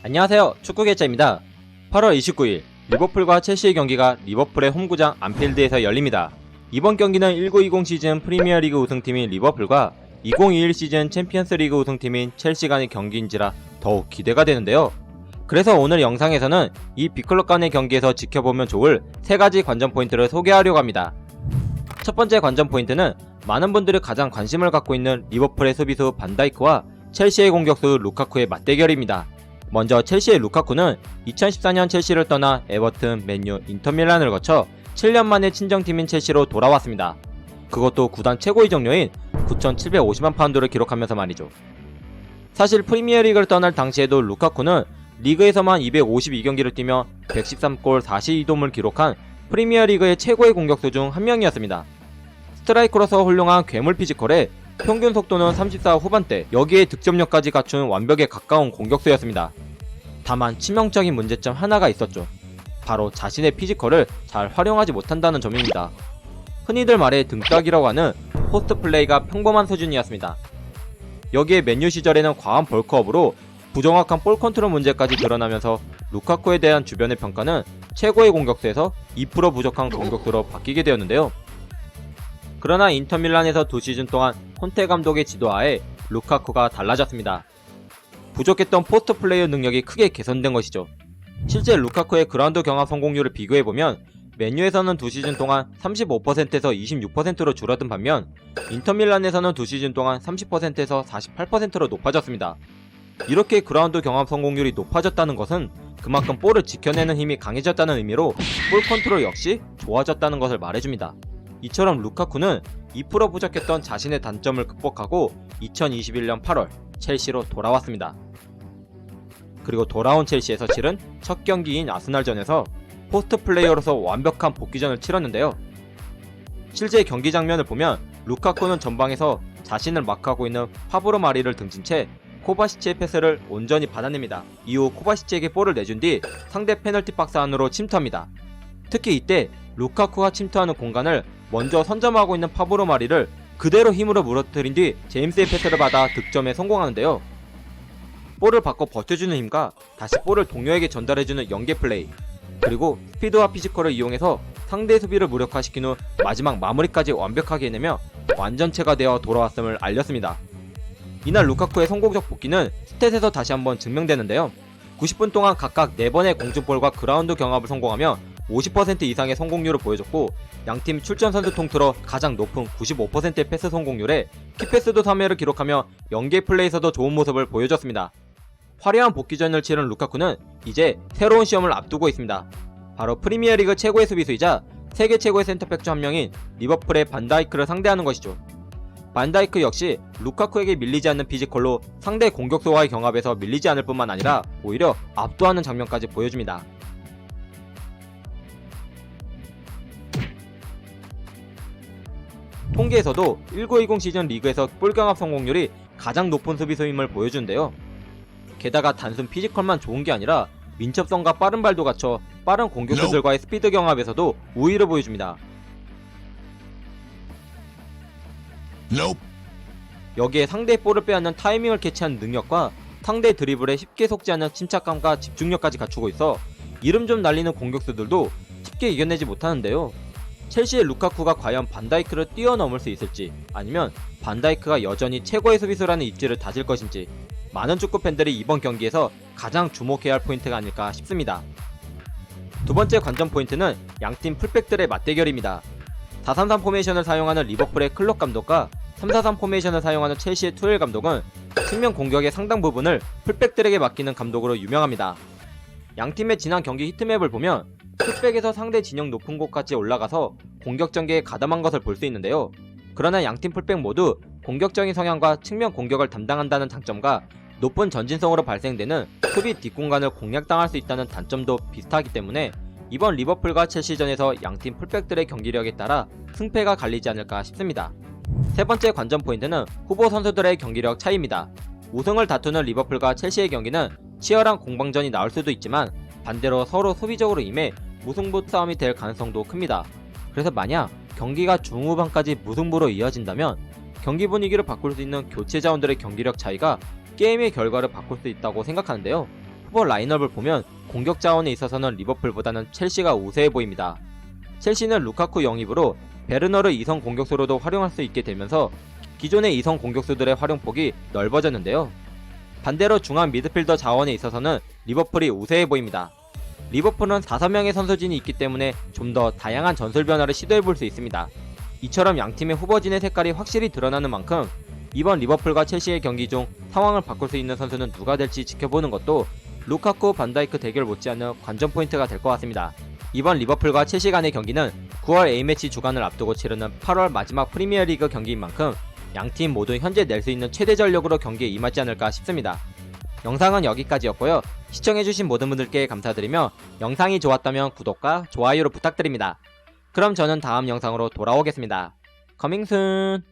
안녕하세요. 축구계짜입니다. 8월 29일 리버풀과 첼시의 경기가 리버풀의 홈구장 안필드에서 열립니다. 이번 경기는 1920 시즌 프리미어리그 우승팀인 리버풀과 2021 시즌 챔피언스리그 우승팀인 첼시 간의 경기인지라 더욱 기대가 되는데요. 그래서 오늘 영상에서는 이 빅클럽 간의 경기에서 지켜보면 좋을 3가지 관전 포인트를 소개하려고 합니다. 첫 번째 관전 포인트는 많은 분들이 가장 관심을 갖고 있는 리버풀의 수비수 반다이크와 첼시의 공격수 루카쿠의 맞대결입니다. 먼저 첼시의 루카쿠는 2014년 첼시를 떠나 에버튼, 맨유, 인터밀란을 거쳐 7년 만에 친정팀인 첼시로 돌아왔습니다. 그것도 구단 최고 이적료인 9,750만 파운드를 기록하면서 말이죠. 사실 프리미어리그를 떠날 당시에도 루카쿠는 리그에서만 252경기를 뛰며 113골 42도움을 기록한 프리미어리그의 최고의 공격수 중 한 명이었습니다. 스트라이커로서 훌륭한 괴물 피지컬에 평균 속도는 34 후반대, 여기에 득점력까지 갖춘 완벽에 가까운 공격수였습니다. 다만 치명적인 문제점 하나가 있었죠. 바로 자신의 피지컬을 잘 활용하지 못한다는 점입니다. 흔히들 말해 등딱이라고 하는 포스트 플레이가 평범한 수준이었습니다. 여기에 맨유 시절에는 과한 벌크업으로 부정확한 볼 컨트롤 문제까지 드러나면서 루카쿠에 대한 주변의 평가는 최고의 공격수에서 2% 부족한 공격수로 바뀌게 되었는데요. 그러나 인터밀란에서 2시즌 동안 콘테 감독의 지도하에 루카쿠가 달라졌습니다. 부족했던 포스트 플레이어 능력이 크게 개선된 것이죠. 실제 루카쿠의 그라운드 경합 성공률을 비교해보면 맨유에서는 2시즌 동안 35%에서 26%로 줄어든 반면 인터밀란에서는 2시즌 동안 30%에서 48%로 높아졌습니다. 이렇게 그라운드 경합 성공률이 높아졌다는 것은 그만큼 볼을 지켜내는 힘이 강해졌다는 의미로 볼 컨트롤 역시 좋아졌다는 것을 말해줍니다. 이처럼 루카쿠는 2% 부족했던 자신의 단점을 극복하고 2021년 8월 첼시로 돌아왔습니다. 그리고 돌아온 첼시에서 치른 첫 경기인 아스날전에서 포스트 플레이어로서 완벽한 복귀전을 치렀는데요. 실제 경기 장면을 보면 루카쿠는 전방에서 자신을 마크하고 있는 파브로 마리를 등진 채 코바시치의 패스를 온전히 받아냅니다. 이후 코바시치에게 볼을 내준 뒤 상대 페널티 박스 안으로 침투합니다. 특히 이때 루카쿠가 침투하는 공간을 먼저 선점하고 있는 파브로 마리를 그대로 힘으로 무너뜨린 뒤 제임스의 패스를 받아 득점에 성공하는데요. 볼을 받고 버텨주는 힘과 다시 볼을 동료에게 전달해주는 연계 플레이, 그리고 스피드와 피지컬을 이용해서 상대 수비를 무력화시킨 후 마지막 마무리까지 완벽하게 해내며 완전체가 되어 돌아왔음을 알렸습니다. 이날 루카쿠의 성공적 복귀는 스탯에서 다시 한번 증명되는데요. 90분 동안 각각 4번의 공중볼과 그라운드 경합을 성공하며 50% 이상의 성공률을 보여줬고 양팀 출전 선수 통틀어 가장 높은 95%의 패스 성공률에 키패스도 3회를 기록하며 연계 플레이에서도 좋은 모습을 보여줬습니다. 화려한 복귀전을 치른 루카쿠는 이제 새로운 시험을 앞두고 있습니다. 바로 프리미어리그 최고의 수비수이자 세계 최고의 센터백 중 한 명인 리버풀의 반다이크를 상대하는 것이죠. 반다이크 역시 루카쿠에게 밀리지 않는 피지컬로 상대 공격수와의 경합에서 밀리지 않을 뿐만 아니라 오히려 압도하는 장면까지 보여줍니다. 통계에서도 1920 시즌 리그에서 볼 경합 성공률이 가장 높은 수비수임을 보여주는데요. 게다가 단순 피지컬만 좋은 게 아니라 민첩성과 빠른 발도 갖춰 빠른 공격수들과의 스피드 경합에서도 우위를 보여줍니다. 여기에 상대의 볼을 빼앗는 타이밍을 캐치하는 능력과 상대 드리블에 쉽게 속지 않는 침착감과 집중력까지 갖추고 있어 이름 좀 날리는 공격수들도 쉽게 이겨내지 못하는데요. 첼시의 루카쿠가 과연 반다이크를 뛰어넘을 수 있을지, 아니면 반다이크가 여전히 최고의 수비수라는 입지를 다질 것인지 많은 축구 팬들이 이번 경기에서 가장 주목해야 할 포인트가 아닐까 싶습니다. 두 번째 관전 포인트는 양팀 풀백들의 맞대결입니다. 4-3-3 포메이션을 사용하는 리버풀의 클럽 감독과 3-4-3 포메이션을 사용하는 첼시의 투엘 감독은 측면 공격의 상당 부분을 풀백들에게 맡기는 감독으로 유명합니다. 양팀의 지난 경기 히트맵을 보면 풀백에서 상대 진영 높은 곳까지 올라가서 공격 전개에 가담한 것을 볼 수 있는데요. 그러나 양팀 풀백 모두 공격적인 성향과 측면 공격을 담당한다는 장점과 높은 전진성으로 발생되는 수비 뒷공간을 공략당할 수 있다는 단점도 비슷하기 때문에 이번 리버풀과 첼시전에서 양팀 풀백들의 경기력에 따라 승패가 갈리지 않을까 싶습니다. 세 번째 관전 포인트는 후보 선수들의 경기력 차이입니다. 우승을 다투는 리버풀과 첼시의 경기는 치열한 공방전이 나올 수도 있지만 반대로 서로 수비적으로 임해 무승부 싸움이 될 가능성도 큽니다. 그래서 만약 경기가 중후반까지 무승부로 이어진다면 경기 분위기를 바꿀 수 있는 교체 자원들의 경기력 차이가 게임의 결과를 바꿀 수 있다고 생각하는데요. 후보 라인업을 보면 공격 자원에 있어서는 리버풀보다는 첼시가 우세해 보입니다. 첼시는 루카쿠 영입으로 베르너를 2선 공격수로도 활용할 수 있게 되면서 기존의 2선 공격수들의 활용폭이 넓어졌는데요. 반대로 중앙 미드필더 자원에 있어서는 리버풀이 우세해 보입니다. 리버풀은 5명의 선수진이 있기 때문에 좀 더 다양한 전술 변화를 시도해볼 수 있습니다. 이처럼 양팀의 후보진의 색깔이 확실히 드러나는 만큼 이번 리버풀과 첼시의 경기 중 상황을 바꿀 수 있는 선수는 누가 될지 지켜보는 것도 루카쿠 반다이크 대결 못지않은 관전 포인트가 될 것 같습니다. 이번 리버풀과 첼시 간의 경기는 9월 A매치 주간을 앞두고 치르는 8월 마지막 프리미어리그 경기인 만큼 양팀 모두 현재 낼 수 있는 최대 전력으로 경기에 임하지 않을까 싶습니다. 영상은 여기까지였고요. 시청해주신 모든 분들께 감사드리며 영상이 좋았다면 구독과 좋아요로 부탁드립니다. 그럼 저는 다음 영상으로 돌아오겠습니다. Coming soon!